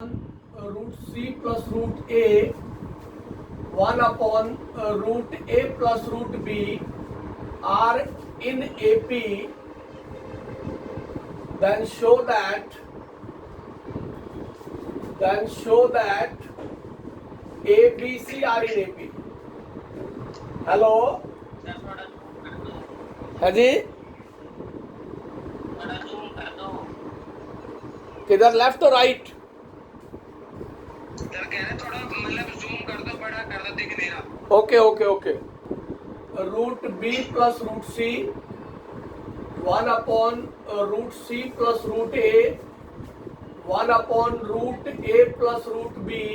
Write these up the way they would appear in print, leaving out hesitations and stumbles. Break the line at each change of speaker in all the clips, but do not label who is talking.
root c plus root a 1 upon root a plus root b are in AP, then show that A, B, C are in AP. Hello है जी, किधर left और right? Okay okay okay. Root B plus root C 1 upon root C plus root A 1 upon root A plus root B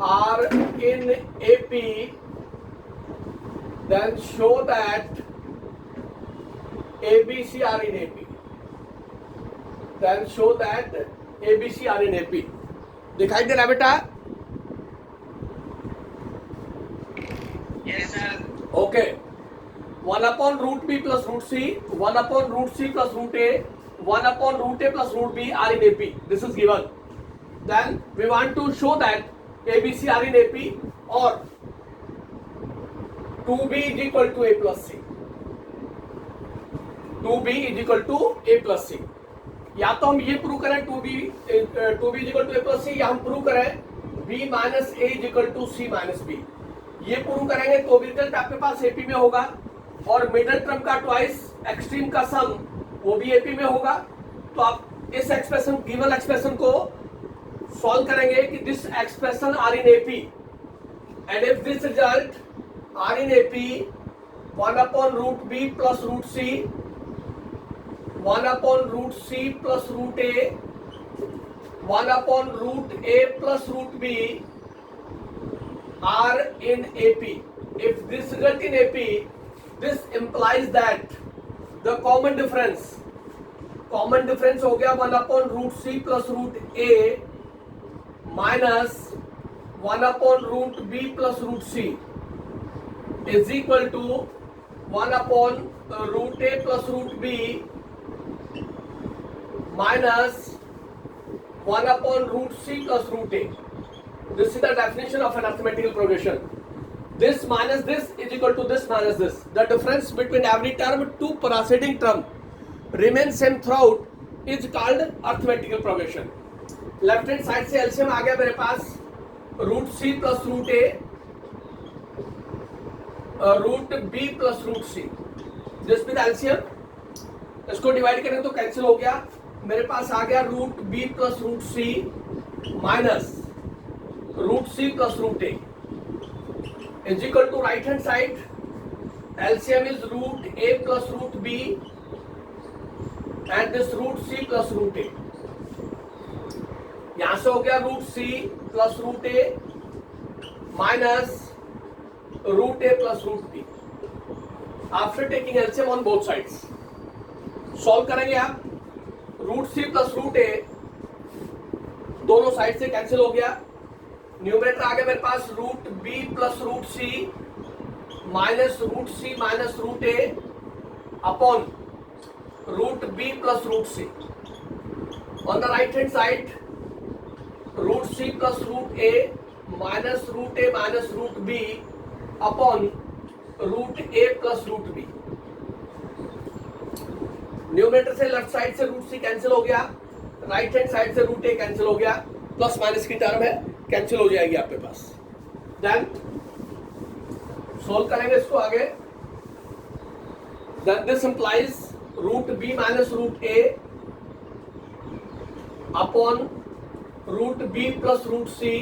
are in AP, then show that ABC are in AP. Then show that ABC are in AP. दिखाई दे रहा है बेटा?
Yes, sir.
Okay. 1 upon root B plus root C, 1 upon root C plus root A, 1 upon root A plus root B are in AP. This is given. Then we want to show that ABC are in AP or 2B is equal to A plus C. 2B is equal to A plus C. या तो हम ये prove करें 2B is equal to A plus C, या हम prove करें B minus A is equal to C minus B. ये prove करेंगे तो रिजल्ट आपके पास AP में होगा और मिडिल टर्म का ट्वाइस एक्सट्रीम का सम वो भी AP में होगा। तो आप इस एक्सप्रेशन गिवन एक्सप्रेशन को सॉल्व करेंगे कि this expression are in AP and if this result are in AP 1 upon root B plus root C 1 upon root C plus root A 1 upon root A plus root B are in AP. If this result in AP, this implies that the common difference हो गया 1 upon root C plus root A minus 1 upon root B plus root C is equal to 1 upon root A plus root B minus 1 upon root C plus root A. This is the definition of an arithmetical progression. This minus this is equal to this minus this. The difference between every term to preceding term remains same throughout is called arithmetical progression. Left hand side से LCM आ गया मेरे पास root C plus root A root B plus root C. This with LCM इसको divide करें तो cancel हो गया। मेरे पास आ गया root B plus root C minus root C plus root A is equal to right hand side LCM is root A plus root B and this root C plus root A. यहां से हो गया root C plus root A minus root A plus root B after taking LCM on both sides. Solve करेंगे आप root C plus root ए दोनों side से cancel हो गया। न्यूमरेटर आ गया मेरे पास root B plus root C minus root C minus root A upon root B plus root C. On the right hand side root C plus root A minus root A minus root B upon root A plus root B. Numerator से left side से root C cancel हो गया, right hand side से root A cancel हो गया, plus minus की term है cancel हो जाएगी आपके पास। देन सोल्व करेंगे इसको आगे। Then this implies root B minus root A upon root B plus root C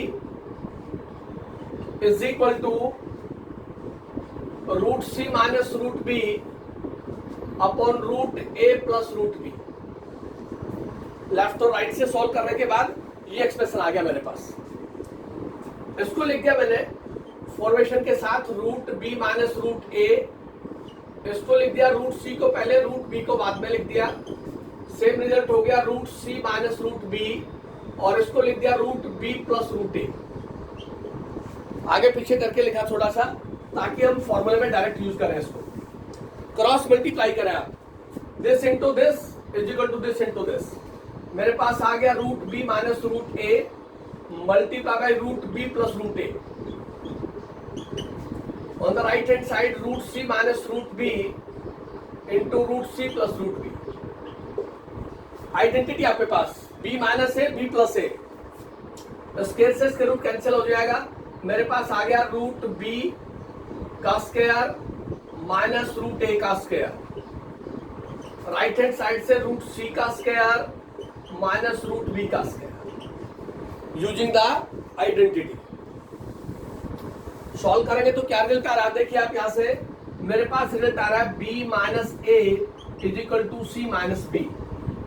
is equal to root C minus root B upon root A plus root B. Left और right से solve करने के बाद ये expression आ गया मेरे पास। इसको लिख दिया मैंने फॉर्मेशन के साथ रूट बी माइनस रूट ए। इसको लिख दिया रूट सी को पहले रूट बी को बाद में लिख दिया। सेम रिजल्ट हो गया root C minus root B और इसको लिख दिया रूट बी प्लस रूट ए। आगे पीछे करके लिखा थोड़ा सा ताकि हम फॉर्मूले में डायरेक्ट यूज करें इसको। क्रॉस मल्टीप्लाई करें आप, this into this is equal to this into this. मेरे पास आ गया root B minus root A multiply by root B plus root A. On the right hand side root C minus root B into root C plus root B. Identity आपके पास B minus A B plus A, square से square root cancel हो जाएगा। मेरे पास आ गया root B का स्क्वायर माइनस रूट ए का स्क्वायर। राइट हैंड साइड से रूट सी का स्क्वायर माइनस रूट बी का square using the identity. Solve करेंगे तो क्या रिजल्ट आ रहा है, देखिए आप यहां से मेरे पास रिजल्ट आ रहा है B minus A is equal to C minus B.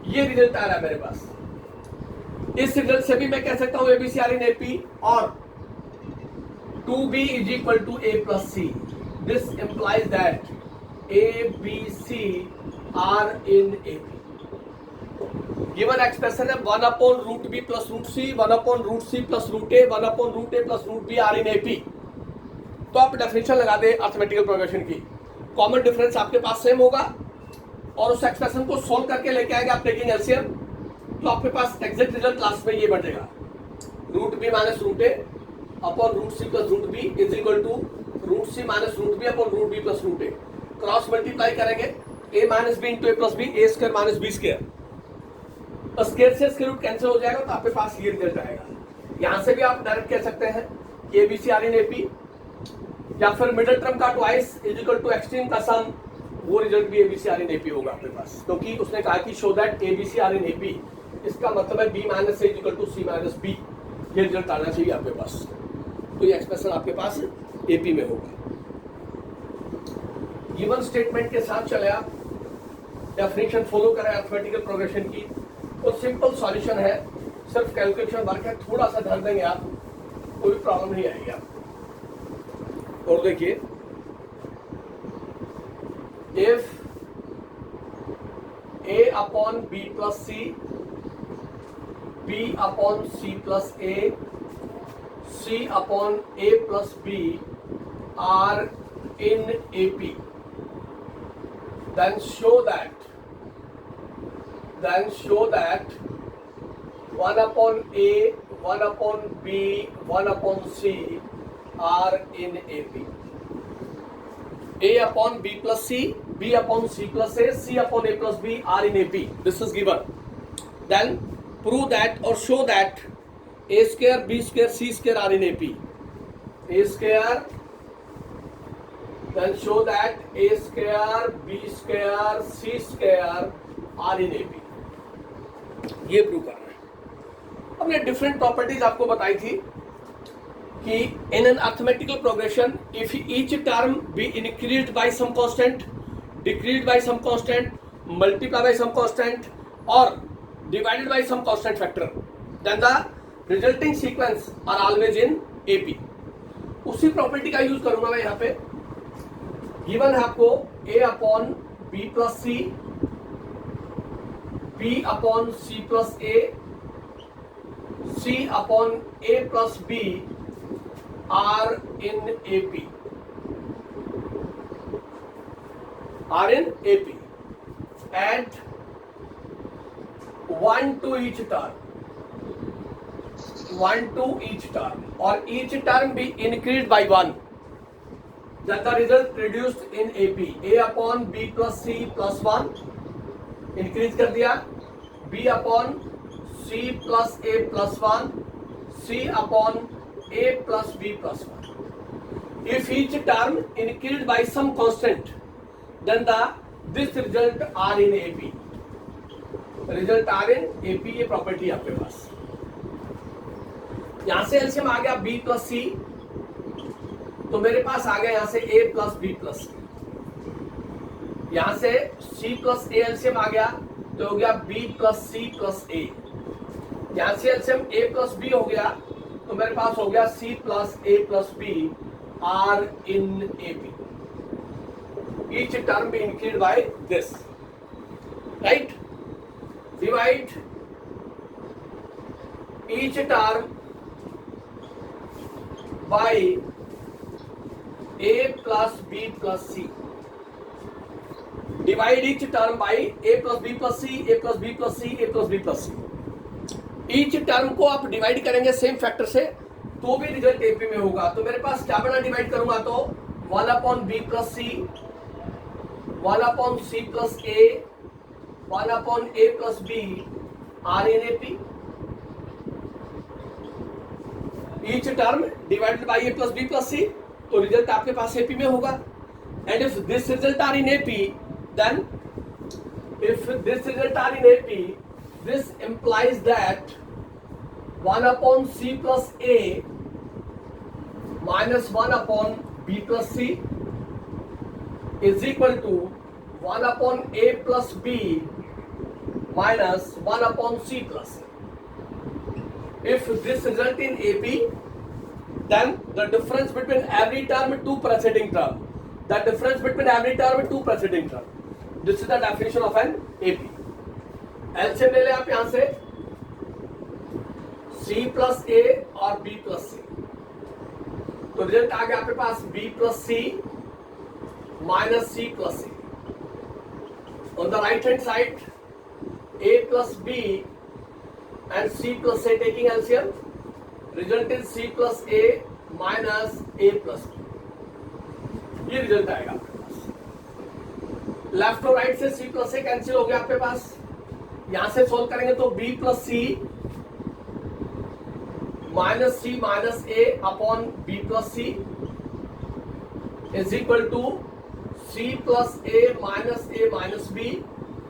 ये रिजल्ट आ रहा है मेरे पास। इस रिजल्ट से भी मैं कह सकता हूं एबीसी आर इन एपी और 2b is equal to a plus c. This implies that a, b, c are in AP. Given expression है 1 upon root b plus root c, 1 upon root c plus root a, 1 upon root a plus root b are in AP. तो आप definition लगा दे arithmetical progression की। Common difference आपके पास same होगा और उस expression को सोल्व करके लेके आएगा आप टेकिंग एलसीएम, तो आपके पास एग्जैक्ट रिजल्ट लास्ट में ये बनेगा root B minus root A upon root C plus root B is equal to root C minus root B upon root B plus root A. Cross multiply करेंगे A minus B into A plus B, A square minus B square, square से square root cancel हो जाएगा तो आपके पास ये result आएगा। यहां से भी आप डायरेक्ट कह सकते हैं कि एबीसी आर इन एपी, या फिर मिडिल टर्म का twice is equal to extreme का सम, वो रिजल्ट भी एबीसी आर इन एपी होगा आपके पास, क्योंकि उसने कहा कि show that ABC are in AP. इसका मतलब है B minus A is equal to C minus B. ये रिजल्ट आना चाहिए आपके पास, तो ये एक्सप्रेशन आपके पास एपी में होगा। गिवन स्टेटमेंट के साथ चले आप, डेफिनेशन फॉलो करें अर्थमेटिकल प्रोग्रेशन की, और सिंपल सॉल्यूशन है, सिर्फ कैलकुलेशन वर्क है, थोड़ा सा ध्यान देंगे आप, कोई प्रॉब्लम नहीं आएगी आपको। और देखिए if a upon B plus C, B upon C plus A, C upon A plus B are in AP, then show that 1 upon A, 1 upon B, 1 upon C are in AP. A upon B plus C, B upon C plus A, C upon A plus B are in AP. This is given. Then prove that or show that A square, B square, C square are in AP. A square, then show that A square, B square, C square are in AP. ये prove करना है। हमने different properties आपको बताई थी कि in an arithmetical progression if each term be increased by some constant, decreased by some constant, multiply by some constant और divided by some constant factor, then the resulting sequence are always in AP. उसी property का use करूंगा मैं यहां पे। Given है आपको A upon B plus C, B upon C plus A, C upon A plus B are in AP, are in AP at 1 to each term, 1 to each term, or each term be increased by 1, that the result produced in AP A upon B plus C plus 1 increase कर दिया, B upon C plus A plus 1, C upon A plus B plus 1. If each term increased by some constant, then this result are in AP. Result are in AP, ये property आपके पास। यहां से LCM आ गया B plus C, तो मेरे पास आ गया यहां से ए प्लस बी प्लस सी। यहां से सी प्लस ए एलसीएम आ गया तो हो गया बी प्लस सी प्लस ए। यहां से एलसीएम ए प्लस बी हो गया तो मेरे पास हो गया C plus A plus B are in AP. Each term be increased by this, right. Divide each term by A plus B plus C. Divide each term by A plus B plus C, A plus B plus C, A plus B plus C. Each term को आप divide करेंगे same factor से तो भी result AP में होगा। तो मेरे पास क्या बना, डिवाइड करूंगा तो 1/b plus C, 1/c plus A, 1/a plus B are in AP. Each term divided by A plus B plus C, तो रिजल्ट आपके पास एपी में होगा। And if this result are in AP, then if this result are in AP, this implies that 1/c plus a minus 1/b plus c is equal to 1/a plus b minus 1/c plus c. If this result in AP, then the difference between every term to preceding term, the difference between every term to preceding term, this is the definition of an AP. LCM ले ले आप यहां से, C plus ए और B plus C, तो result आ गया आपके पास B plus C minus C plus C. On the right hand side A plus B and C plus A taking LCM, result is C plus A minus A plus B। ये result आएगा आपके पास। Left और right से C plus A cancel हो गया आपके पास। यहां से सोल्व करेंगे तो b plus C minus A upon B plus C is equal to C plus A minus B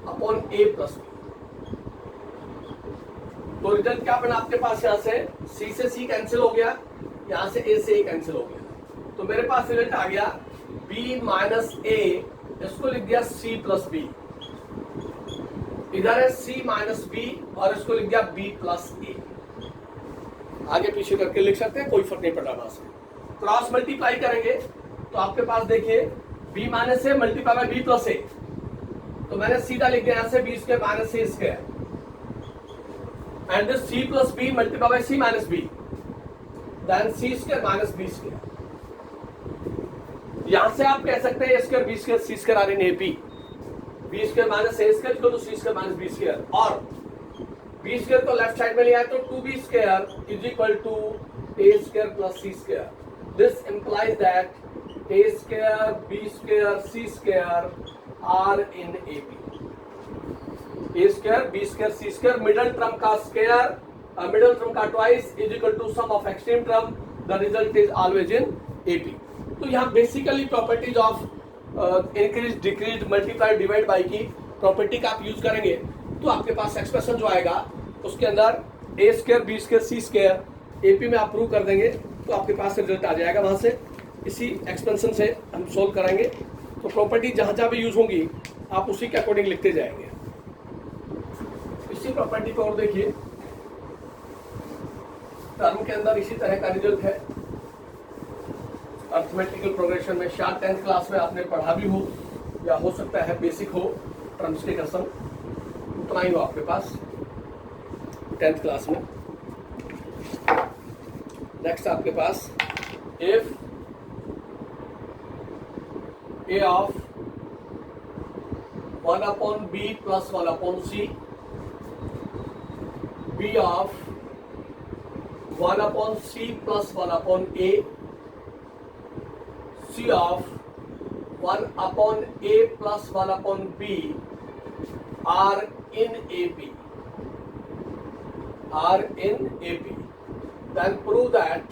upon A plus B. तो रिजल्ट क्या बना आपके पास, यहां से c से c कैंसिल हो गया, यहां से a से a कैंसिल हो गया, तो मेरे पास रिजल्ट आ गया b माइनस a, इसको लिख दिया c प्लस बी, इधर है C माइनस बी और इसको लिख दिया B प्लस ए। आगे पीछे करके लिख सकते हैं, कोई फर्क नहीं पड़ रहा वहां से। क्रॉस मल्टीप्लाई करेंगे तो आपके पास देखिए B minus A multiply by B plus A, तो मैंने सीधा लिख दिया यहां से B square minus C square, and this C plus B multiply by C minus B, then C square minus B square. यहां से आप कह सकते हैं A square B square C square are in AP, B square minus A square equal to C square minus B square, और B square को left side में लिया तो 2b square is equal to A square plus C square. This implies that A square B square C square are in AP. A square B square C square, middle term का square, middle term का twice is equal to sum of extreme term, the result is always in AP. तो यहाँ basically properties of increase decrease multiply divide by की property का आप use करेंगे तो आपके पास एक्सप्रेशन जो आएगा उसके अंदर ए square B square C square AP में आप प्रूव कर देंगे तो आपके पास रिजल्ट आ जाएगा। वहां से इसी एक्सपेंशन से हम सोल्व करेंगे, तो प्रॉपर्टी जहां जहां भी यूज होंगी आप उसी के अकॉर्डिंग लिखते जाएंगे। इसी प्रॉपर्टी को और देखिए, टर्म के अंदर इसी तरह का रिजल्ट है। अर्थमेटिकल प्रोग्रेशन में शायद 10th क्लास में आपने पढ़ा भी हो या हो सकता है बेसिक हो, टर्म्स के कसम उतना ही हो आपके पास 10th क्लास में। नेक्स्ट आपके पास if A of 1/b plus 1/c, b of 1/c plus 1/a, C of 1/a plus 1/b are in AP. Are in AP. Then prove that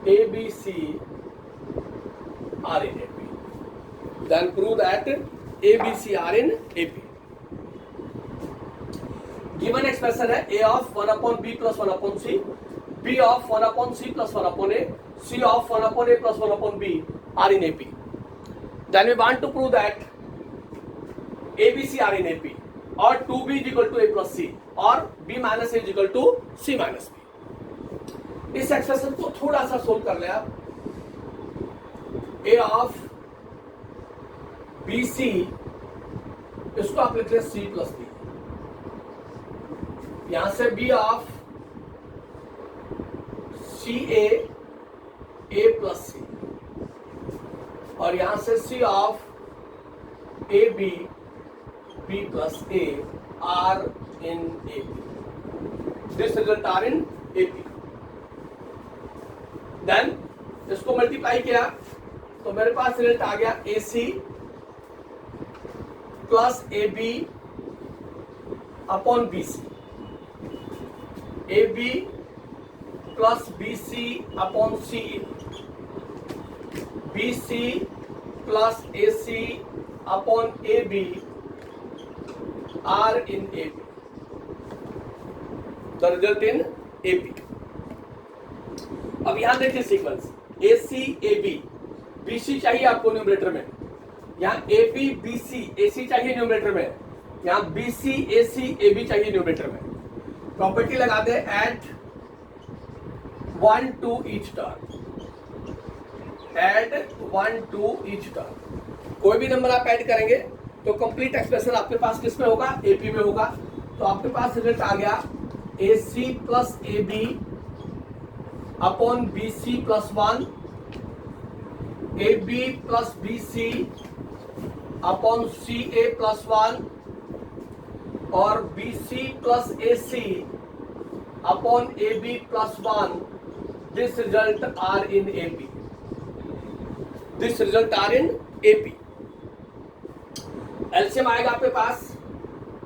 ABC are in AP. Then prove that ABC are in AP. Given expression है A of 1/b plus 1/c, B of 1/c plus 1/a, C of 1/a plus 1/b are in AP. Then we want to prove that ABC are in AP, or 2b is equal to A plus C, or B minus A is equal to C minus B. इस expression को थोड़ा सा solve कर ले आप। A of BC, इसको आप लिख ले C plus B, यहां से B of CA A plus C, और यहां से C of AB B plus A are in AP. This result are in AP. Then इसको मल्टीप्लाई किया तो मेरे पास रिजल्ट आ गया AC plus AB upon BC, AB plus BC upon CA, BC plus AC upon AB are in AP. The result in AP. अब यहां देखिए sequence AC AB, BC चाहिए आपको न्यूमरेटर में, यहाँ AB BC AC चाहिए न्यूमरेटर में, यहाँ BC AC AB चाहिए न्यूमरेटर में. प्रॉपर्टी लगा दे add 1 to each term, add 1 to each term. कोई भी नंबर आप ऐड करेंगे तो कंप्लीट एक्सप्रेशन आपके पास किस में होगा, AP में होगा. तो आपके पास रिजल्ट आ गया AC plus AB upon BC plus 1, AB plus BC upon CA plus 1 और BC plus AC upon AB plus 1. This result are in AP. This result are in AP. LCM आएगा आपके पास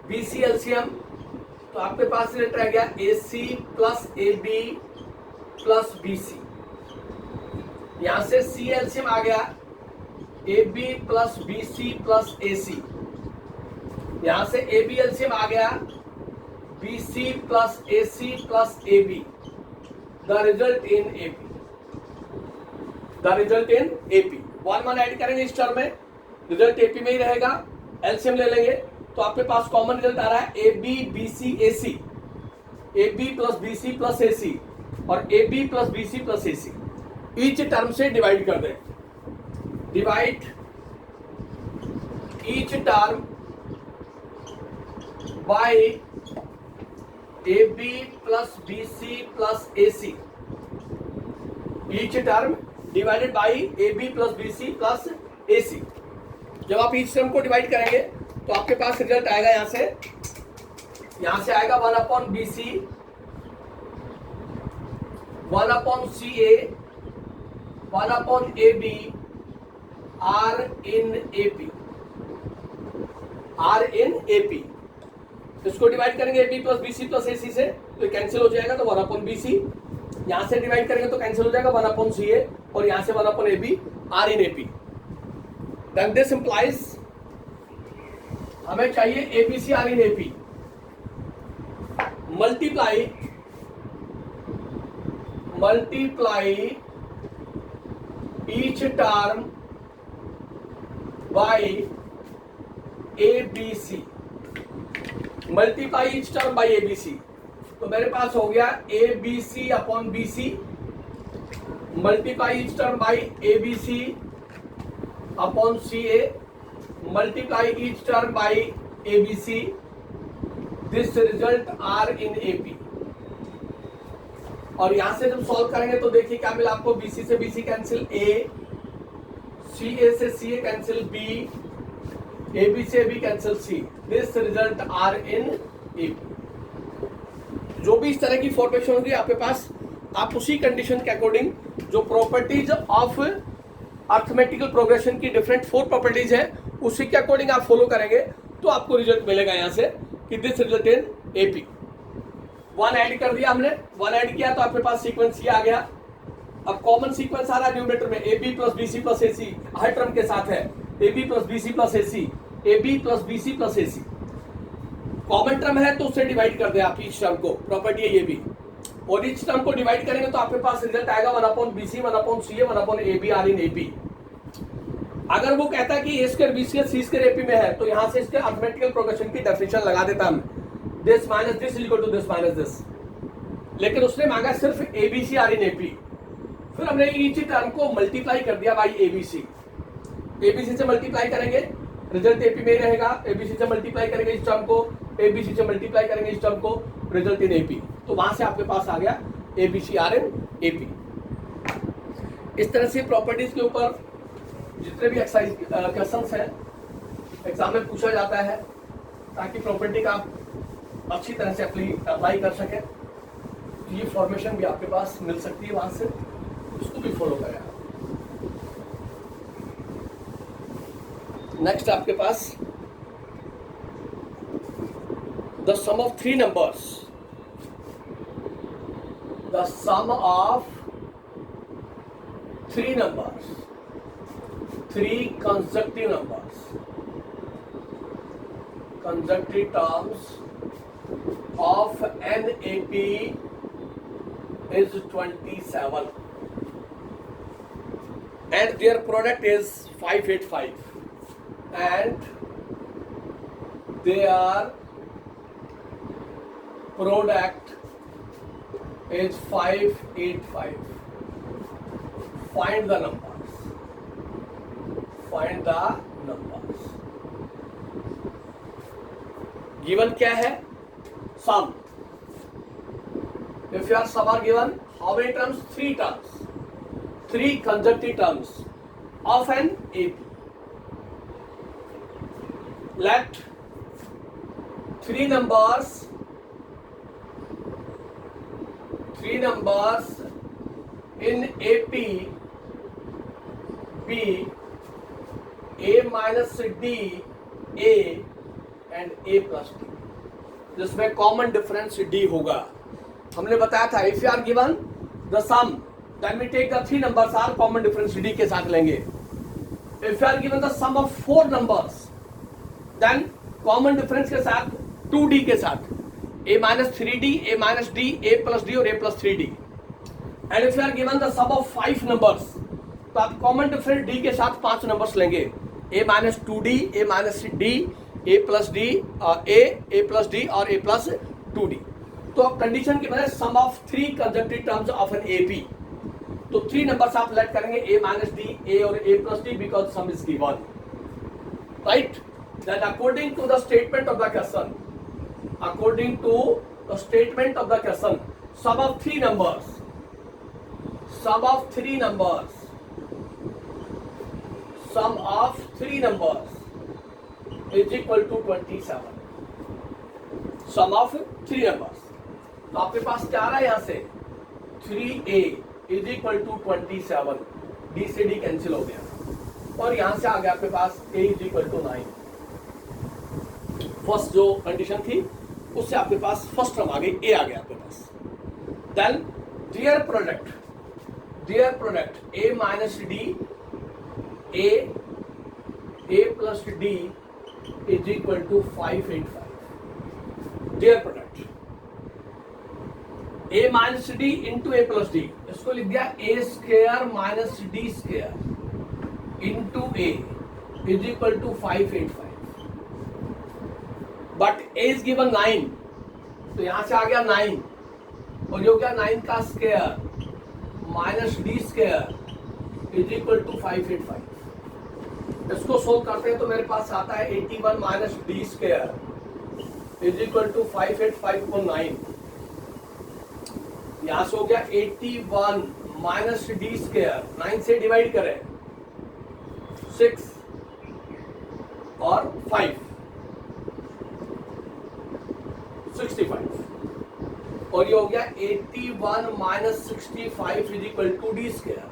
BC LCM, तो आपके पास result रह गया AC plus AB plus BC. यहां से C LCM आ गया AB plus BC plus AC. यहां से AB एलसीएम आ गया BC plus AC plus AB. The result in AP. The result in AP. 1 add करेंगे इस टर्म में, रिजल्ट AP में ही रहेगा. एलसीएम ले लेंगे तो आपके पास कॉमन रिजल्ट आ रहा है AB BC AC, AB plus BC plus AC और AB plus BC plus AC. Each term से डिवाइड कर दें. Divide each term bye AB plus BC plus AC. Each term divided by AB plus BC plus AC. जब आप each term को divide करेंगे तो आपके पास रिजल्ट आएगा यहां से आएगा 1 upon BC, 1 upon CA, 1 upon AB are in AP. Are in AP. इसको डिवाइड करेंगे AB plus BC plus AC से तो कैंसिल हो जाएगा, तो 1 अपॉन BC. यहां से डिवाइड करेंगे तो कैंसिल हो जाएगा 1 अपॉन CA और यहां से 1 upon AB are in AP. Then this implies हमें चाहिए ABC are in AP. Multiply each term by ABC. Multiply each term by ABC. तो मेरे पास हो गया ABC upon BC. Multiply each term by ABC upon CA. Multiply each term by ABC. This result are in AP. और यहां से जब solve करेंगे तो देखिए क्या मिला आपको, BC से BC कैंसिल A, CA से CA कैंसिल B, AB से AB cancel C. This result are in AP. जो भी इस तरह की फॉर्मेशन होगी आपके पास, आप उसी कंडीशन के अकॉर्डिंग जो प्रॉपर्टीज ऑफ अर्थमेटिकल प्रोग्रेशन की डिफरेंट 4 प्रॉपर्टीज है उसी के अकॉर्डिंग आप फॉलो करेंगे तो आपको रिजल्ट मिलेगा यहां से कि this result in AP. 1 add कर दिया हमने, 1 ऐड किया तो आपके पास सीक्वेंस ये आ गया. अब कॉमन सीक्वेंस आ रहा है न्यूमरेटर में AB plus BC plus AC हर टर्म के साथ है. AB plus BC plus AC, AB plus BC plus AC. Common term है तो उससे डिवाइड कर दे आप ईच टर्म को, प्रॉपर्टी है ये भी. और ईच टर्म को डिवाइड करेंगे तो आपके पास रिजल्ट आएगा 1 upon BC, 1 upon CA, 1 upon AB are in AP. अगर वो कहता है कि A square B square C square AP में है तो यहां से इसके अर्थमेटिकल प्रोग्रेशन की डेफिनेशन लगा देता हम, this minus this is equal to this minus this. लेकिन उसने मांगा सिर्फ ABC आर इन AP. फिर हमने ईच टर्म को मल्टीप्लाई कर दिया बाई ABC. ABC से मल्टीप्लाई करेंगे रिजल्ट AP में ही रहेगा. ABC से मल्टीप्लाई करेंगे इस टर्म को, ABC से मल्टीप्लाई करेंगे इस टर्म को, रिजल्ट इन AP. तो वहां से आपके पास आ गया ABC आर इन AP. इस तरह से प्रॉपर्टीज के ऊपर जितने भी एक्सरसाइज क्वेश्चंस हैं एग्जाम में पूछा जाता है ताकि प्रॉपर्टी का आप अच्छी तरह से अप्लाई कर सकें। तो ये फॉर्मेशन भी आपके पास मिल सकती है वहां से, उसको भी फॉलो करें आप। नेक्स्ट आपके पास the sum of three numbers, the sum of three numbers, three consecutive numbers, consecutive terms of NAP is 27 and their product is 585 and their product is 585. Find the numbers. Find the numbers. Given क्या है? Sum. If your sum are given, how many terms? Three terms. Three consecutive terms of an AP. Let three numbers in AP be A minus D A and A plus D, जिसमें common difference D होगा। हमने बताया था if you are given the sum then we take the three numbers are common difference D के साथ लेंगे। If you are given the sum of four numbers then common difference के साथ 2D के साथ A minus 3D, A minus D, A plus D और A plus 3D। And if you are given the sum of 5 numbers तो आप common difference D के साथ 5 numbers लेंगे, A minus 2D, A minus D, A plus D, A plus D और A plus 2D। तो condition की बजाय sum of three consecutive terms of N AP, तो थ्री नंबर्स आप लेट करेंगे A minus D, A और A plus D because sum is given, right. Then according to the statement of the question, according to the statement of the question, sum of three numbers sum of three numbers is equal to 27। sum of three numbers, तो आपके पास क्या आ रहा है यहाँ से 3A is equal to 27, D से D cancel हो गया और यहाँ से आ गया आपके पास A is equal to 9। First जो कंडीशन थी उससे आपके पास फर्स्ट टर्म आ गई, A आ गया आपके पास। Then their product A minus D A plus D is equal to 585। Their product A minus D into A plus D, इसको लिख दिया A square minus D square into A is equal to 585। But A is given 9, तो यहां से आ गया 9 और ये हो गया 9 का square minus D square is equal to 585। इसको सोल्व करते हैं तो मेरे पास आता है 81 minus D square is equal to 585 को 9। यहां से हो गया 81 माइनस D स्क्वायर, 9 से डिवाइड करें 6 और 5 65 और ये हो गया 81 minus 65 is equal to D square.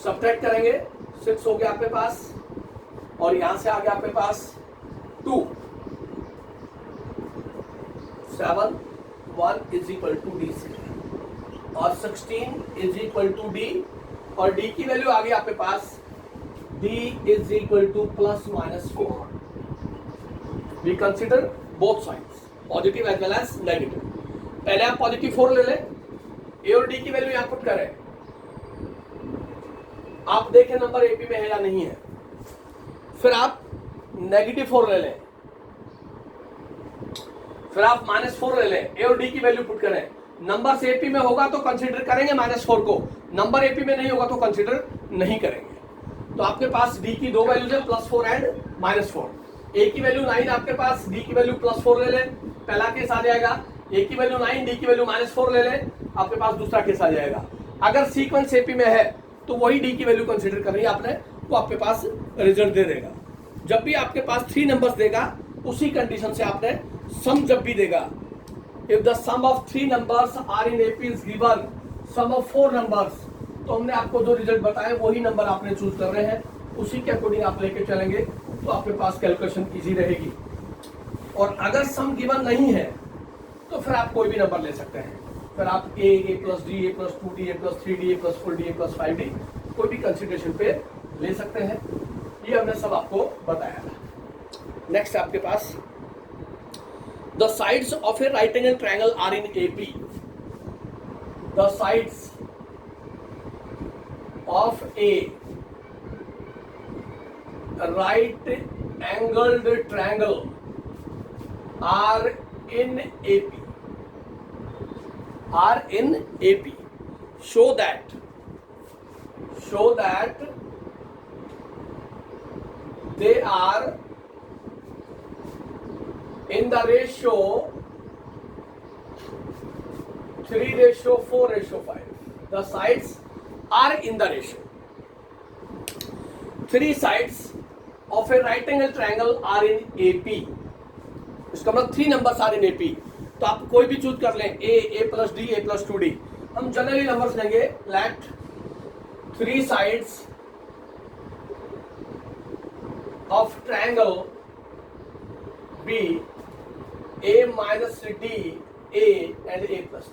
Subtract करेंगे 6 हो गया आपके पास और यहां से आ गया आपके पास 2 7 1 is equal to D square और 16 इज इक्वल टू D और D की वैल्यू आ गई आपके पास D is equal to plus minus 4। We consider both sides, positive as well as negative। पहले आप पॉजिटिव 4 ले लें, A और D की वैल्यू यहां पुट करें, आप देखें नंबर AP में है या नहीं है। फिर आप नेगेटिव 4 ले लें, फिर आप -4 ले लें, A और D की वैल्यू पुट करें। नंबर AP में होगा तो कंसीडर करेंगे -4 को, नंबर AP में नहीं होगा तो कंसीडर नहीं करेंगे। तो आपके पास D की दो वैल्यूज है +4 एंड -4। A की वैल्यू 9 आपके पास, D की वैल्यू +4 ले लें, पहला केस आ जाएगा। A की वैल्यू 9, D की वैल्यू -4 ले लें, आपके पास दूसरा केस आ जाएगा। अगर सीक्वेंस AP में है तो वही D की वैल्यू कंसीडर करनी है आपने, वो आपके पास रिजल्ट दे देगा। जब भी आपके पास 3 नंबर्स देगा उसी कंडीशन से आपने सम जब भी देगा, if the sum of 3 numbers are in AP is given sum of 4 numbers, तो हमने आपको जो रिजल्ट बताया वही नंबर आपने चूज कर रहे हैं, उसी के अकॉर्डिंग आप लेके चलेंगे तो आपके पास कैलकुलेशन इजी रहेगी। और अगर सम गिवन नहीं है तो फिर आप कोई भी नंबर ले सकते हैं, फिर आप ए plus d, a plus 2d, a plus 3d, A plus 4d, A plus 5d कोई भी कंसिडरेशन पे ले सकते हैं। ये हमने सब आपको बताया था। नेक्स्ट आपके पास the sides of a right angle triangle are in AP, the sides of a right angled triangle are in AP, show that they are in the ratio 3:4:5. The sides are in the ratio. 3 sides of a right angle triangle are in AP. इसका मतलब 3 numbers are in AP। तो आप कोई भी choose कर लें, ए plus d, a plus 2d। हम generally numbers लेंगे, late 3 sides of triangle be a minus d, a and a plus d.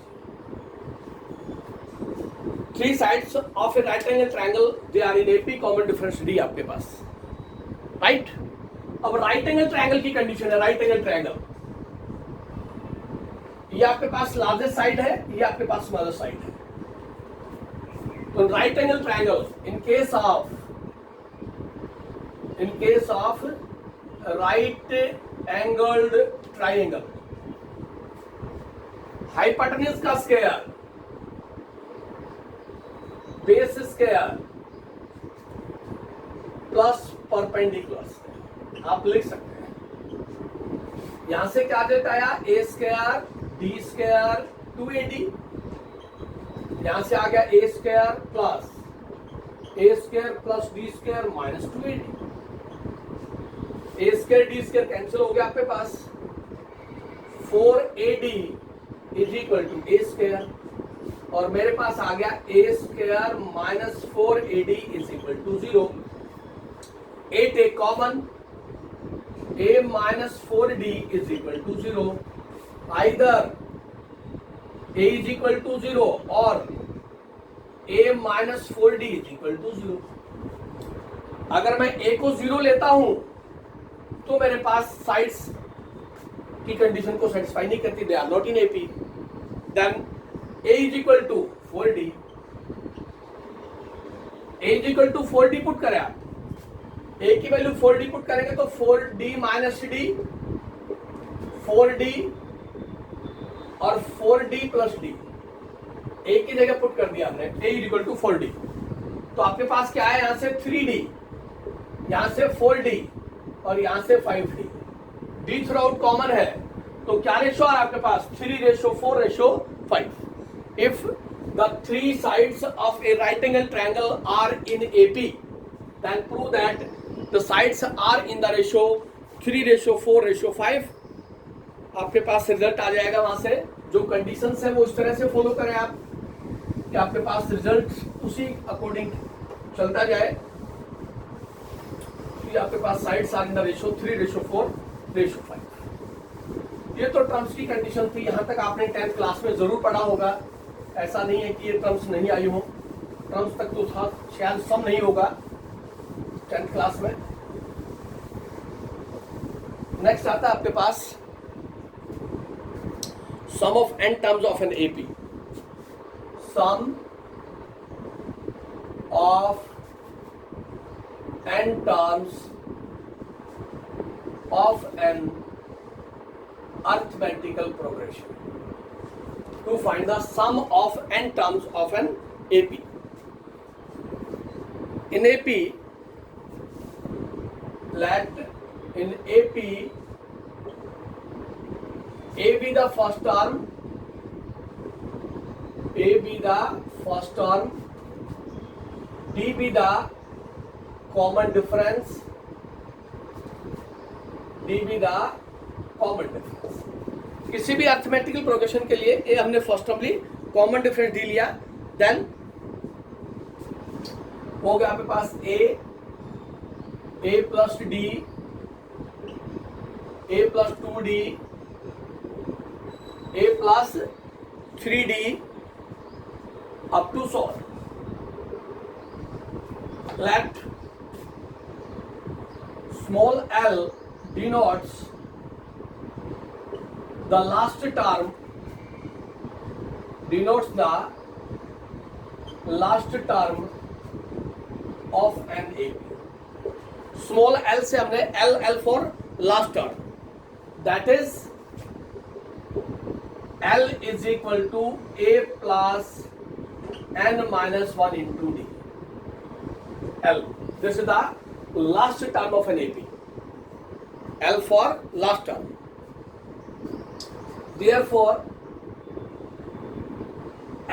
3 sides of a right angle triangle they are in AP, common difference D आपके पास, right. अब right angle triangle की condition है, right angle triangle ये आपके पास largest side है, ये आपके पास smallest side है। तो right angle triangle in case of right angled triangle, hypotenuse का square, base square plus perpendicular square आप लिख सकते हैं। यहां से क्या देता है, ए स्क्वायर डी स्क्वायर 2ad, यहां से आ गया A square plus D square minus 2ad, A square D square cancel हो गया आपके पास, 4ad is equal to A square, और मेरे पास आ गया A square minus 4ad is equal to 0। A take common, a minus 4d is equal to 0, either a is equal to 0 or a minus 4d is equal to 0। अगर मैं a को 0 लेता हूं तो मेरे पास साइड्स की कंडीशन को सेटिस्फाई नहीं करती, they are not in AP। देन a is equal to 4d, a is equal to 4d put करें आप, a की वैल्यू 4d पुट करेंगे तो 4d माइनस d, 4d और 4d प्लस d, a की जगह पुट कर दिया हमने, a is equal to 4d। तो आपके पास क्या है, यहां से 3d, यहां से 4d और यहां से 5d, d through out common है, तो क्या रेशो है आपके पास, 3:4:5। If the 3 sides of a right angle triangle are in AP, then prove that the sides are in the ratio 3:4:5। आपके पास रिजल्ट आ जाएगा। वहां से जो कंडीशंस है वो इस तरह से फॉलो करें आप कि आपके पास रिजल्ट उसी अकॉर्डिंग चलता जाए कि आपके पास sides are in the ratio 3:4:5। ये तो टर्म्स की कंडीशन थी, यहां तक आपने 10th क्लास में जरूर पढ़ा होगा, ऐसा नहीं है कि ये टर्म्स नहीं आई हो, टर्म्स तक तो था, शायद सम नहीं होगा 10th क्लास में। नेक्स्ट आता है आपके पास sum of n terms of N AP, sum of n terms of n arithmetical progression, to find the sum of n terms of an AP. In AP, let in AP A be the first term, A be the first term, D be the common difference, d be the common difference. किसी भी arithmetical progression के लिए a हमने first term ली, common difference d लिया, then हो गया आपके पास a plus d, a plus 2d, a plus 3d up to solve. Let small l denotes the last term, denotes the last term of an AP. Small l से हमने L for last term, that is L is equal to A plus n minus 1 into d. L, this is the last term of an AP. L for last term. Therefore,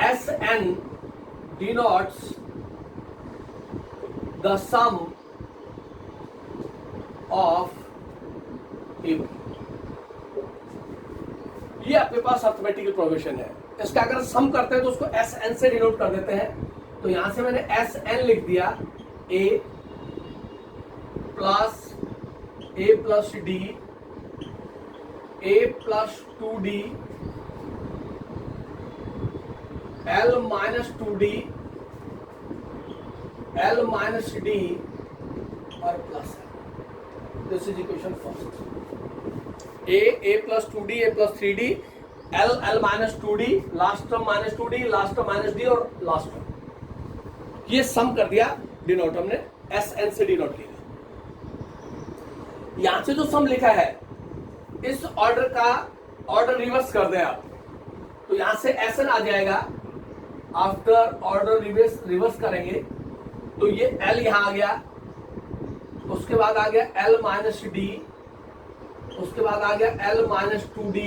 Sn denotes the sum of AP. ये आपके पास arithmetical progression है। इसका अगर सम करते हैं तो उसको S N से डिनोट कर देते हैं। तो यहां से मैंने एस एन लिख दिया, a plus d, a plus 2d, l minus 2d, l minus d और plus this is equation first. A plus 2d, a plus 3d, l minus 2d, last term minus 2d, last term minus d और last term, ये sum कर दिया, denote हमने S N से denote किया। यहां से जो सम लिखा है इस ऑर्डर का ऑर्डर रिवर्स कर दें आप, तो यहां से एस एन आ जाएगा। आफ्टर ऑर्डर रिवर्स करेंगे तो ये एल यहां आ गया, उसके बाद आ गया एल माइनस डी, उसके बाद आ गया एल माइनस 2d,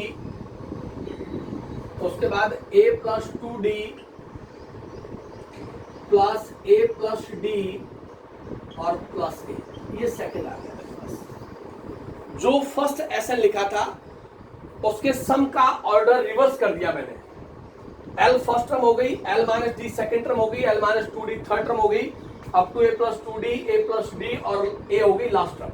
उसके बाद a plus 2d plus a plus d और प्लस a, ये सेकंड आ गया मेरे पास। जो फर्स्ट एसएन लिखा था उसके सम का ऑर्डर रिवर्स कर दिया मैंने। l फर्स्ट टर्म हो गई, l minus d second term हो गई, l minus 2d third term हो गई, up to a plus 2d, a plus d और a हो गई लास्ट टर्म।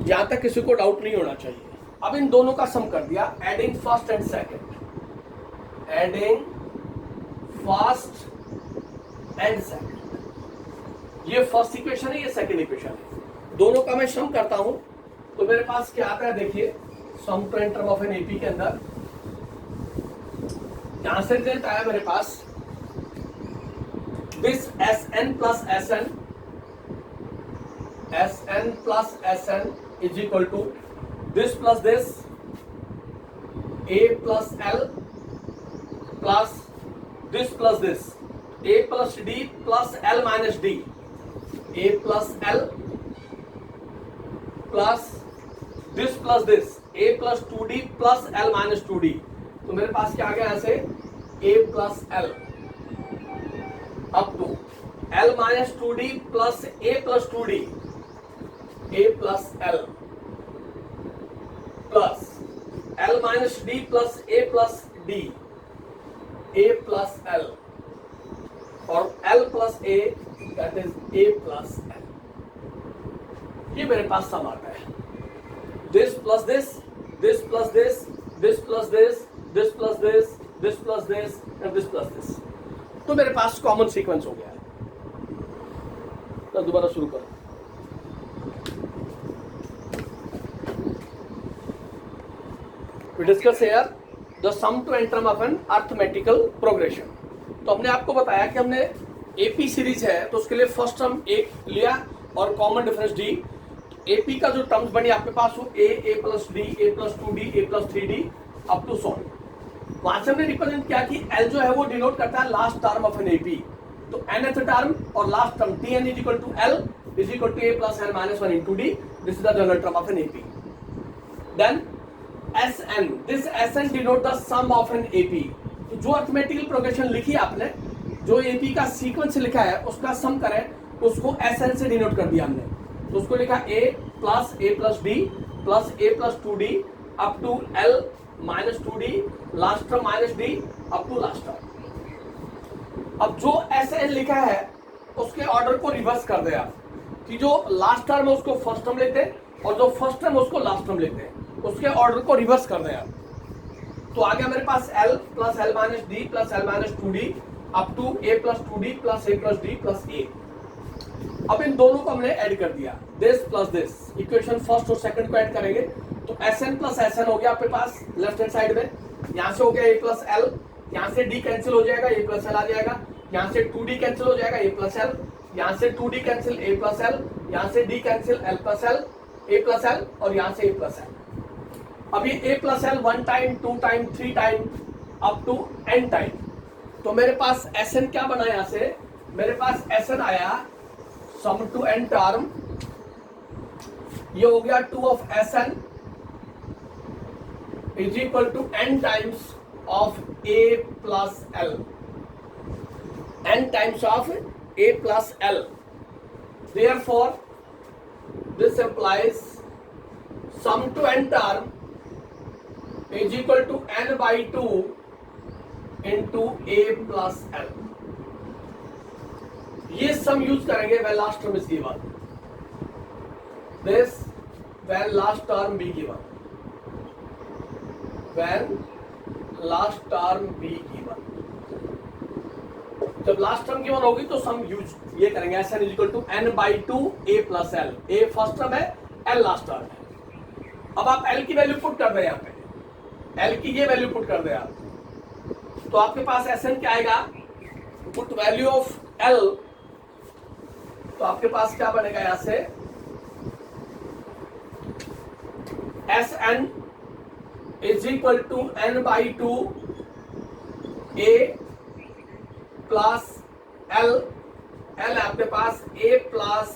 यहां तक किसी को डाउट नहीं होना चाहिए। अब इन दोनों का सम कर दिया, adding first and second, adding first and second. ये फर्स्ट इक्वेशन है, ये सेकंड इक्वेशन है। दोनों का मैं सम करता हूं तो मेरे पास क्या आता है, देखिए sum to n term of an AP के अंदर यहां से रिजल्ट आया मेरे पास, this s n plus S n, S n plus S n is equal to this plus this, a plus l plus this plus this, a plus d plus l minus d, a plus l plus this plus this, a plus 2d plus l minus 2d। तो मेरे पास क्या आ गया यहां से a plus l up to l minus 2d plus a plus 2d, a plus l plus l minus d plus a plus d, a plus l और l plus a, that is a plus l। ये मेरे पास सम आता है, this plus this, this plus this, this plus this, this plus this, this plus this and this plus this। तो मेरे पास common sequence हो गया है। तो दोबारा शुरू करो। We discuss here the sum to n term of an arithmetical progression। तो हमने आपको बताया कि हमने एपी सीरीज है तो उसके लिए फर्स्ट टर्म एक लिया और कॉमन डिफरेंस डी। एपी का जो टर्म्स बनी आपके पास वो a plus d, a plus 2d, a plus 3d up to solve. वहां से हमने रिप्रेजेंट किया कि एल जो है वो डिनोट करता है last term of an AP. तो nth टर्म और last term T n is equal to l is equal to a plus l minus 1 into d, this is the general term of an AP. देन Sn, this Sn denote the sum of an AP। तो जो arithmetical progression लिखी आपने, जो AP का sequence लिखा है उसका सम करें, उसको Sn से डिनोट कर दिया हमने। तो उसको लिखा A plus A plus d plus A plus 2d up to l minus 2d last term minus d up to last term. अब जो एस एन लिखा है उसके ऑर्डर को रिवर्स कर दे आप, कि जो लास्ट टर्म है उसको फर्स्ट टर्म लेते हैं और जो फर्स्ट टर्म है उसको लास्ट टर्म लेते हैं, उसके ऑर्डर को रिवर्स कर दे आप। तो आ गया मेरे पास l plus l minus d plus l minus 2d up to a plus 2d plus A plus d plus a. अब इन दोनों को हमने ऐड कर दिया, this plus this, equation first और सेकंड को ऐड करेंगे तो s n plus S n हो गया आपके पास लेफ्ट हैंड साइड में। यहां से हो गया ए प्लस एल, यहां से डी कैंसिल हो जाएगा, ए प्लस एल आ जाएगा, यहां से 2d कैंसिल हो जाएगा, ए प्लस एल, यहां से 2d कैंसिल, ए प्लस एल, यहां से d cancel, l plus l, a plus l और यहां से ए प्लस एल। अब ये a plus l 1 time 2 time 3 time up to n time. तो मेरे पास एस एन क्या बना, यहां से मेरे पास एस एन आया सम टू n टर्म, ये हो गया 2 of S n is equal to n times of a plus l, n times of a plus l. Therefore, this implies sum to n term is equal to n by 2 into a plus l। ये सम use करेंगे when last term is given, this when last term be given, when last term be given। जब last term given होगी तो sum use ये करेंगे, S n is equal to n by 2 a plus l, a first term है, l last term है। अब आप L की वैल्यू पुट कर दें, यहाँ पे एल की ये वैल्यू पुट कर दें आप, तो आपके पास एस एन क्या आएगा, पुट वैल्यू ऑफ एल, तो आपके पास क्या बनेगा, यहां से S n is equal to n by 2 a plus l, l आपके पास a plus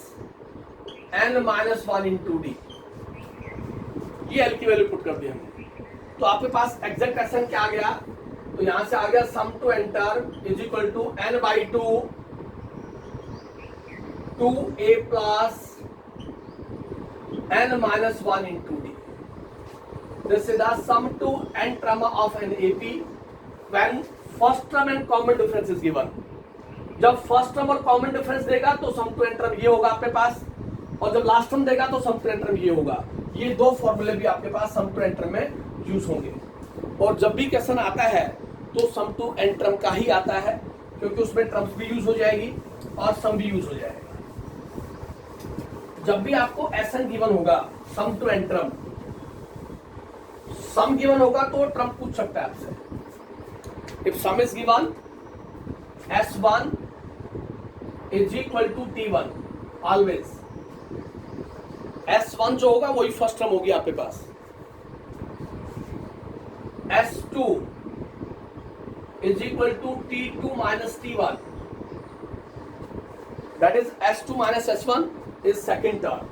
n minus 1 into d, ये एल की वैल्यू पुट कर दी हमने। तो आपके पास एग्जैक्ट एस एन क्या आ गया, तो यहां से आ गया sum to n term is equal to n by 2 2a plus n minus 1 into d. This is the sum to n term of an AP when first term and common difference is given. जब first term और common difference देगा तो सम to n term ये होगा आपके पास, और जब लास्ट टर्म देगा तो सम टू एन टर्म ये होगा। ये दो फॉर्मूले भी आपके पास सम टू एन टर्म में यूज होंगे। और जब भी क्वेश्चन आता है तो सम टू एन टर्म का ही आता है, क्योंकि उसमें टर्म्स भी यूज हो जाएगी और सम भी यूज हो जाएगा। जब भी आपको एस एन गिवन होगा, sum to n term, sum given होगा तो टर्म पूछ सकता है आपसे। If sum is given, S1 is equal to T1 always। S1 जो होगा वही फर्स्ट टर्म होगी आपके पास। S2 is equal to T2 minus T1, that is S2 minus S1 is second term,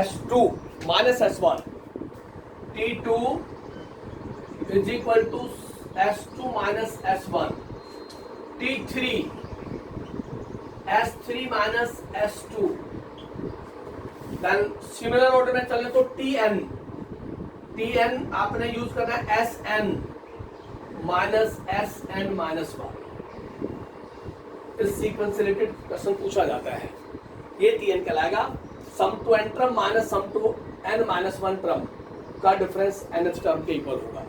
S2 minus S1, T2 is equal to S2 minus S1, T3 S3 minus S2। देन similar order में चले तो TN आपने use करना है SN minus SN minus 1। इस sequence से related question पूछा जाता है, ये TN कहलाएगा sum to n term minus sum to n minus 1 term का डिफरेंस nth टर्म के इक्वल होगा।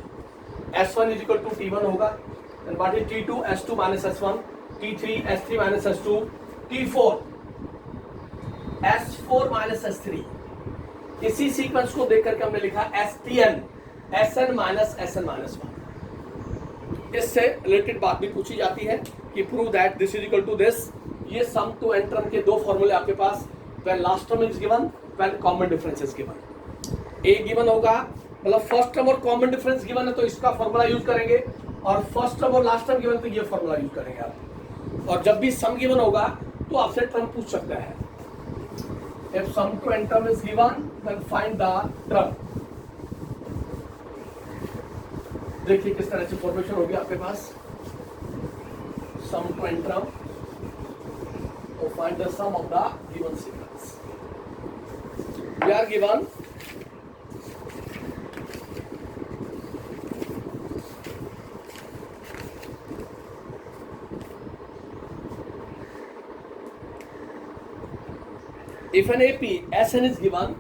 S1 is equal to T1 होगा, and what is T2 S2 minus S1, T3 S3 minus S2, T4 S4 minus S3। इसी sequence को देख करके हमने लिखा STN SN minus SN minus 1। इससे रिलेटेड बात भी पूछी जाती है कि prove that this is equal to this. ये सम टू एन टर्म के दो फॉर्मूले आपके पास, when last term is given, when common difference is given. A given होगा, मतलब फर्स्ट टर्म और कॉमन डिफरेंस गिवन है तो इसका फॉर्मूला यूज करेंगे, और फर्स्ट टर्म और लास्ट टर्म गिवन तो ये फॉर्मूला यूज करेंगे आप। और जब भी सम गिवन होगा तो आपसे टर्म पूछ सकता है। If sum to n term is given then find the term. देखिए किस तरह से फॉर्मेशन होगी आपके पास, सम टू एन टर्म, तो find the sum of the given sequence. we are given if an AP Sn is given,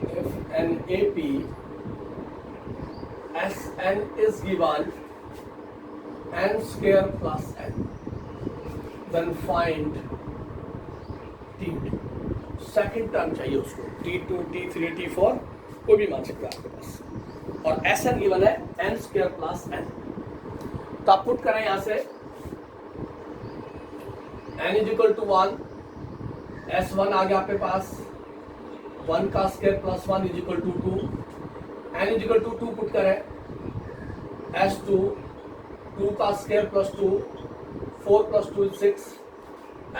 if an AP Sn is given n square plus n, then find T2. Second term चाहिए उसको, T2, T3, T4 कोई भी मान सकता है आपके पास, और Sn गिवन है n स्क्वायर प्लस n। तो आप पुट करें यहां से n is equal to 1, S1 आ गया आपके पास, 1 का square plus 1 is equal to 2, n is equal to 2 put करें, S2 2 का square plus 2, 4 plus 2 is 6,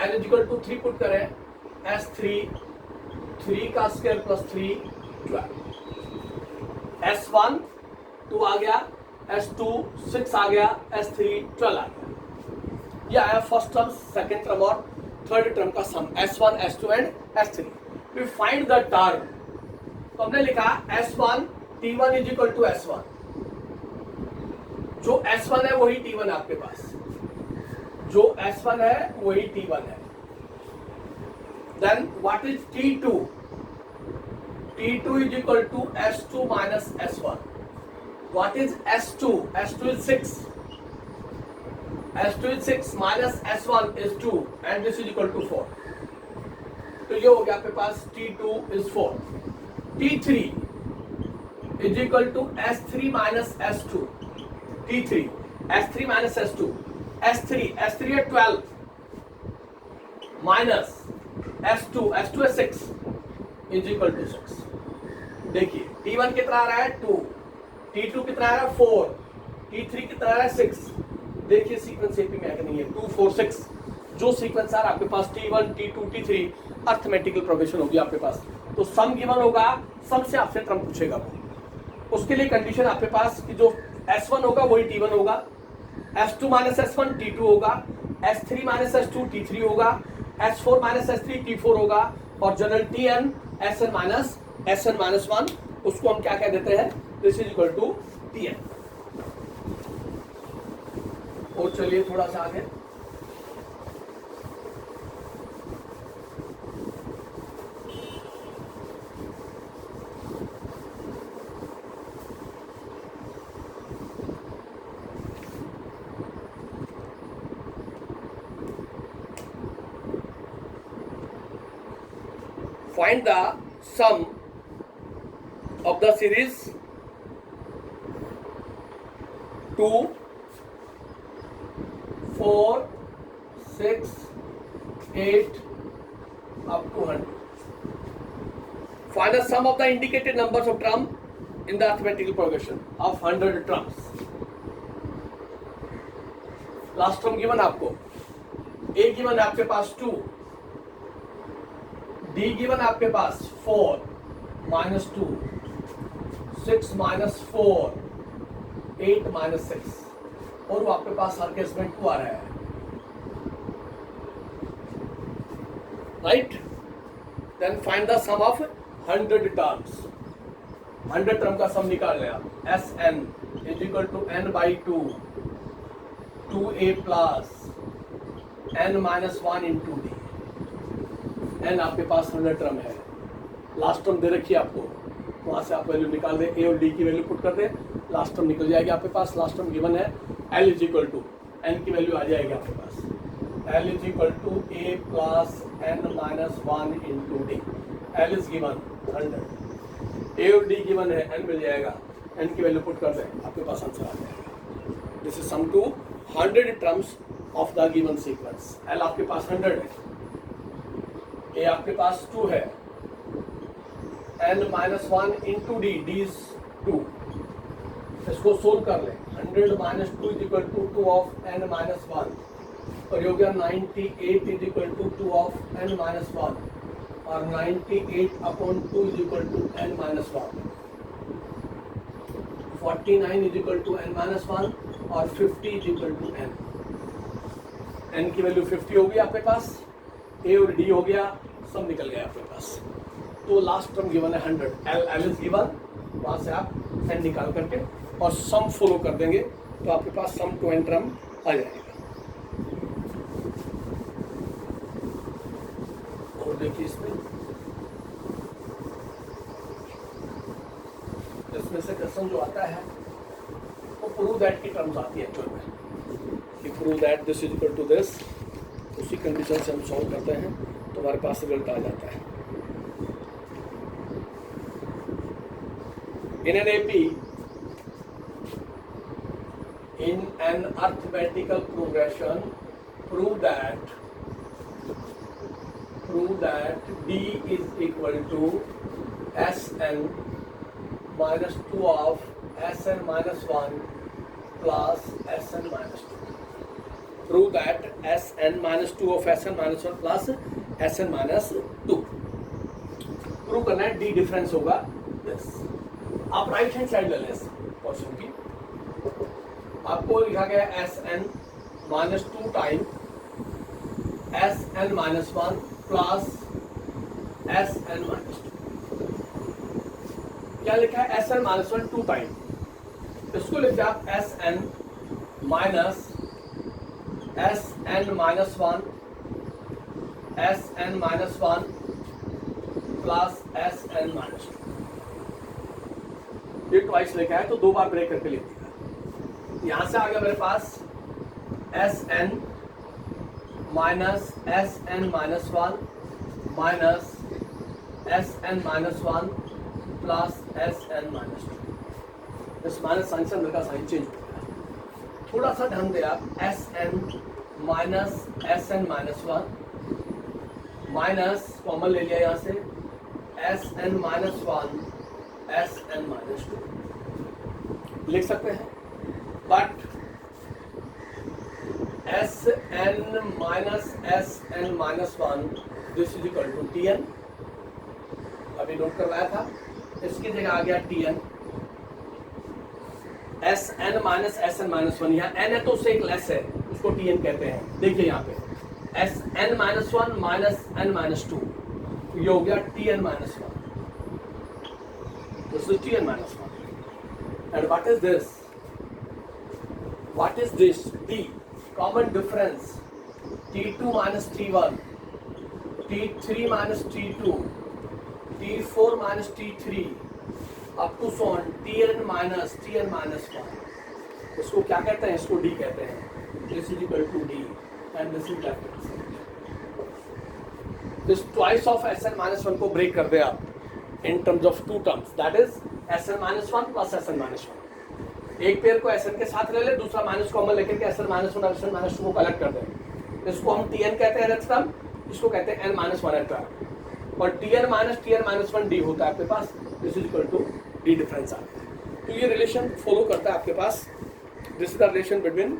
n is equal to 3 put करें, S3 3 का स्क्वायर प्लस 3 12, S1 2 आ गया, S2 6 आ गया, S3 12 आ गया। यह आया फर्स्ट टर्म, सेकेंड टर्म और थर्ड टर्म का sum, S1 S2 and S3। We find the term, तो हमने लिखा S1 T1 is equal to S1, जो S1 है वही T1 है आपके पास, जो S1 है वही T1 है। Then what is T2? T2 is equal to S2 minus S1. What is S2? S2 is 6. S2 is 6 minus S1 is 2 and this is equal to 4. तो ये हो गया आपके पास T2 is 4. T3 is equal to S3 minus S2. T3 S3 minus S2. S3 है 12 minus S2 है 6 is equal to 6। देखिए T1 कितना आ रहा है 2, T2 कितना आ रहा है 4, T3 कितना आ रहा है 6। देखिए सीक्वेंस एपी में है कि नहीं है, 2 4 6 जो सीक्वेंस आ रहा है आपके पास T1 T2 T3 arithmetical progression होगी आपके पास। तो सम गिवन होगा, सम से आपसे टर्म पूछेगा वो, उसके लिए कंडीशन आपके पास कि जो S1 होगा वही T1 होगा, S2 माइनस S1 T2 होगा, S3 माइनस S2 T3 होगा, S4 माइनस S3 T4 होगा, और जनरल Tn Sn माइनस 1 उसको हम क्या कह देते हैं, this is equal to Tn। और चलिए थोड़ा सा आगे, find the sum of the series 2, 4, 6, 8 up to 100. Find the sum of the indicated numbers of term in the arithmetical progression of 100 terms. Last term given आपको, A given है आपके पास 2, D given आपके पास 4 minus 2, 6 minus 4, 8 minus 6, और वो आपके पास हर case में 2 आ रहा है, right. Then find the sum of 100 terms, 100 term का सम निकाल लिया, Sn is equal to n by 2, 2a plus n minus 1 into d. n आपके पास 100 टर्म है, लास्ट टर्म दे रखी है आपको, वहां से आप वैल्यू निकाल दें, a और d की वैल्यू पुट कर दें, लास्ट टर्म निकल जाएगी आपके पास। लास्ट टर्म गिवन है l is equal to n की वैल्यू आ जाएगी आपके पास, l is equal to a plus n minus 1 into d. l is given 100, a और d गिवन है, n मिल जाएगा, n की वैल्यू पुट कर दें, आपके पास आंसर आ जाएगा। This is sum to 100 terms of the given sequence. l आपके पास 100 है, a आपके पास 2 है, n minus 1 into d, d is 2, इसको सोल्व कर लें, 100 minus 2 is equal to 2 of n minus 1, और ये हो गया 98 is equal to 2 of n minus 1, और 98 upon 2 is equal to n minus 1, 49 is equal to n minus 1, और 50 is equal to n। n की वैल्यू 50 होगी आपके पास, a और d हो गया, सब निकल गया आपके पास। तो लास्ट टर्म गिवन है 100, एल इज गिवन, वहाँ से आप एन निकाल करके और सम फॉलो कर देंगे तो आपके पास सम टू एन टर्म आ जाएगा। और देखिए इसमें से क्वेश्चन जो आता है वो प्रूव दैट की टर्म्स आती है एक्चुअल में, कि prove that this is equal to this, उसी कंडीशन से हम सॉल्व करते हैं तो हमारे पास रिजल्ट आ जाता है। In an AP, in an arithmetical progression, prove that d is equal to Sn minus 2 of Sn minus 1 plus Sn minus 2. Prove that Sn minus 2 of Sn minus 1 plus Sn minus 2. Prove करना है d difference होगा this. आप right hand side ले लें question की, आपको लिखा गया S n minus 2 time S n minus 1 plus S n minus 2। क्या लिखा है? एस एन माइनस 1 2 टाइम, इसको लिखते आप S n minus one S n minus 1 plus S n minus 2। ये ट्वाइस लिखा है तो 2 बार ब्रेक करके लिख दिया। यहां से आ गया मेरे पास s n minus one minus s n minus 1 plus S n minus 2। इस माइनस साइन से मेरे का साइन चेंज हो गया। थोड़ा सा ध्यान दें आप, S n minus 1 minus common ले लिया यहाँ से S n minus 1 S n minus 2 लिख सकते हैं। But S n minus 1 this is equal to T n, अभी नोट करवाया था, इसकी जगह आ गया T n. S n minus one, यहाँ एन है तो उससे एक लेस है, उसको टी एन कहते हैं। देखिए यहाँ पे S n minus 1 minus n minus 2, ये हो गया T n minus 1, this is T n minus 1। And what is this? What is this? D, common difference, T2 minus T1, T3 minus T2, T4 minus T3, up to so on, Tn minus 1. इसको क्या कहते हैं? इसको D कहते हैं। This is equal to D and this is left hand side. This twice of Sn minus 1 को break कर दे आप in terms of 2 terms, that is Sn minus 1 plus Sn minus 1। एक पेयर को Sn के साथ ले ले, दूसरा माइनस कॉमन लेकर के Sn माइनस 1 और Sn माइनस 2 को कलेक्ट कर दें। इसको हम Tn कहते हैं नेक्स्ट टर्म, इसको कहते हैं n माइनस 1 टर्म, और Tn माइनस 1 d होता है आपके पास, this is equal to d difference आता है। तो ये रिलेशन फॉलो करता है आपके पास, this is the relation between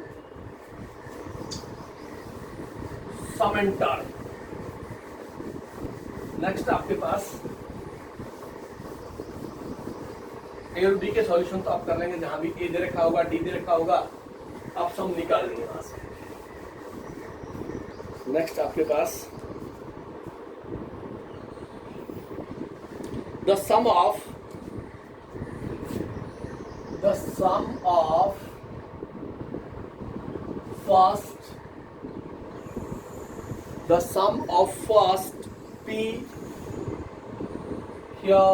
sum and term. Next आपके पास ए और डी के सॉल्यूशन तो आप कर लेंगे, जहां भी ए दे रखा होगा डी दे रखा होगा, आप सम निकाल लेंगे वहां से। नेक्स्ट आपके पास the sum of first p q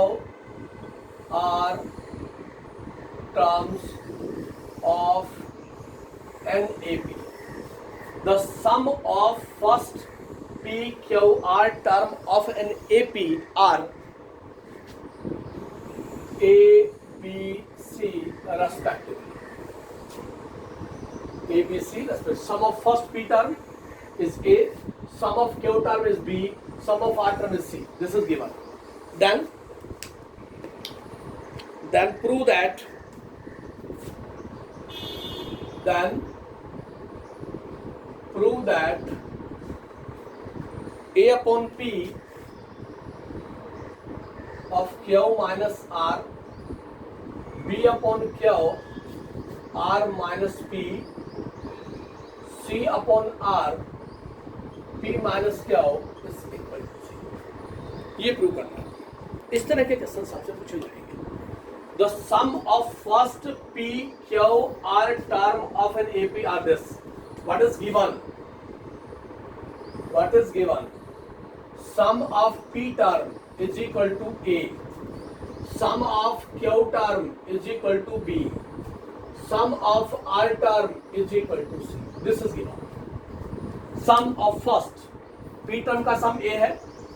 r terms of an AP. The sum of first PQR term of an AP are A, B, C respectively. A, B, C respectively. Sum of first P term is A, sum of Q term is B, sum of R term is C. This is given. Then prove that A upon P of Q minus R, B upon Q, R minus P, C upon R, P minus Q is equal to C. ये prove करना है। इस तरह के question आपसे पूछे जाएंगे। The sum of first p q r term of an AP are this. What is given? What is given? Sum of P term is equal to A. Sum of Q term is equal to B. Sum of R term is equal to C. This is given. Sum of first P term का sum A है,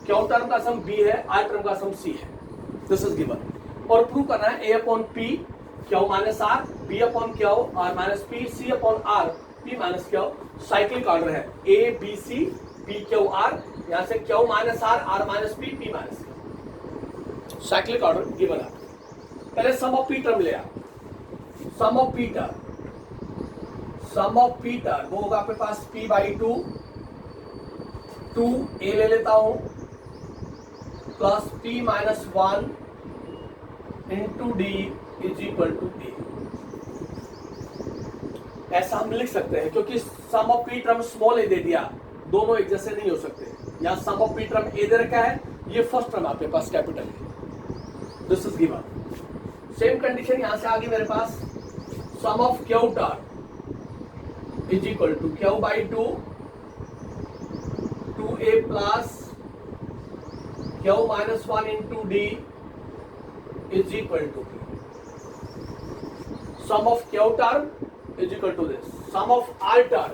Q term का sum B है, R term का sum C है. This is given. और prove करना है A upon P, Q minus R, B upon Q, R minus P, C upon R, P minus Q. Cyclic order है A B C P Q R, यहां से Q minus R, R minus P, P minus Q. Cyclic order given है। पहले sum of P term ले आ। Sum of P term, sum of P term वो होगा आपके पास P बाई 2, 2A ले लेता हूं plus P minus 1 into D is equal to A। ऐसा हम लिख सकते हैं क्योंकि sum of P term small a दे दिया, दोनों एक जैसे नहीं हो सकते। यहाँ sum of P term a दे रखा है, ये फर्स्ट टर्म आपके पास कैपिटल है। This is given. Same condition यहां से आगे मेरे पास sum of Q term is equal to Q by 2, 2A plus Q minus 1 into D is equal to sum of Q term is equal to this. Sum of R term.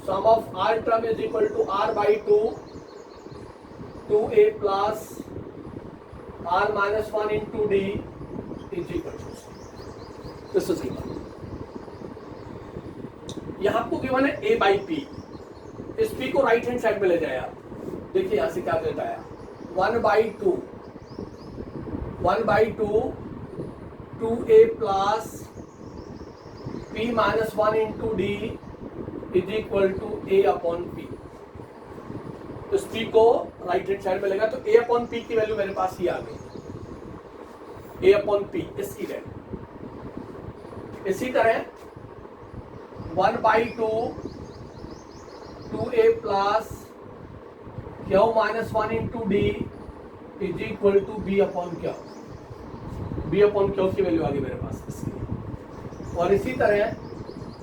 Sum of R term is equal to R by 2, 2A plus R minus 1 into D is equal to C. This is given. यहाँ आपको given है A by P. इस P को right hand side में ले जाए आप। देखिए यहाँ से क्या देता है 1 by 2, 1 by 2, 2A plus P minus 1 into D is equal to A upon P. तो इस P को राइट हैंड साइड में लेगा तो A upon P की वैल्यू मेरे पास ही आ गई। A upon P इसकी वैल्यू। इसी तरह 1 by 2, 2A plus Q minus 1 into D is equal to B upon Q. B upon Q की वैल्यू आ गई मेरे पास इसकी। और इसी तरह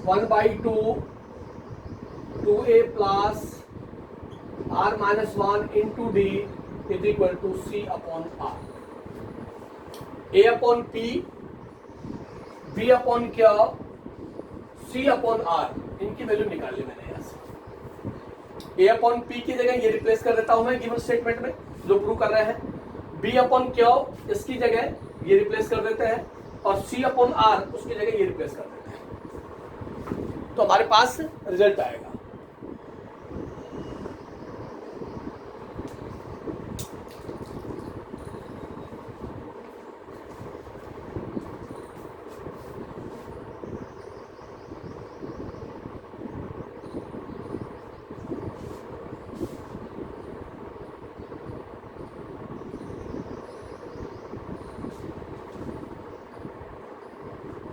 1 by 2, 2A plus R minus 1 into D is equal to C upon R. A upon P, B upon Q, C upon R, इनकी value निकाल ली मैंने यहाँ से। A upon P की जगह ये रिप्लेस कर देता हूँ मैं गिवन स्टेटमेंट में जो प्रूव कर रहे हैं। B upon Q इसकी जगह ये रिप्लेस कर देते हैं और C अपॉन R उसकी जगह ये रिप्लेस कर देते हैं, तो हमारे पास रिजल्ट आएगा